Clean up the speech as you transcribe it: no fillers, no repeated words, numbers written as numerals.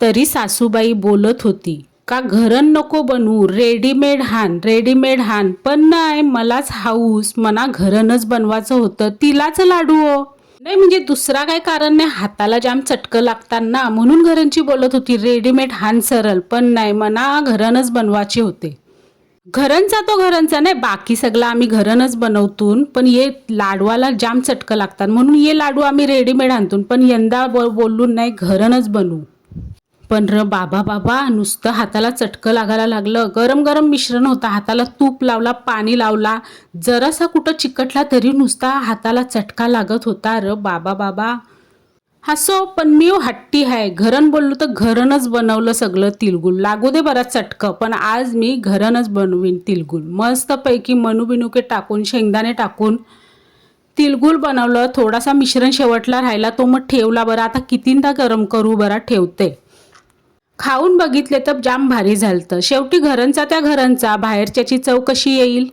तरी सासूबाई बोलत होती का घरन नको बनवू, रेडीमेड हान. पण नाही, मलाच हाऊस मना घरनच बनवायचं होतं. तिलाच लाडू हो. नाही म्हणजे दुसरा काय कारण नाही, हाताला जाम चटकं लागतात ना, म्हणून घरांची बोलत होती रेडीमेड हान सरल. पण नाही, मना घरनच बनवायचे होते. घरांचा तो घरांचा नाही, बाकी सगळं आम्ही घरनच बनवतून, पण ये लाडवाला जाम चटकं लागतात म्हणून ये लाडू आम्ही रेडीमेड आणतून. पण यंदा बोलून नाही, घरनच बनवू. पण बाबा बाबा, नुसतं हाताला चटकं लागायला लागलं. गरम गरम मिश्रण होता, हाताला तूप लावला, पाणी लावला, जरासा कुठं चिकटला तरी नुसता हाताला चटका लागत होता. बाबा बाबा. हसो, पण मी हट्टी आहे. घरन बोललो तर घरनच बनवलं सगळं तिलगुल. लागू दे बराच चटकं, पण आज मी घरनच बनवीन तिलगुल. मस्त पैकी मनुबिनुके टाकून, शेंगदाणे टाकून तिलगुल बनवलं. थोडासा मिश्रण शेवटला राहिला, तो मग ठेवला. बरं आता कितींदा गरम करू, बरा ठेवते. खाऊन बघितले तर जाम भारी झालतं. शेवटी घरांचा त्या घरांचा, बाहेरच्याची चव कशी येईल.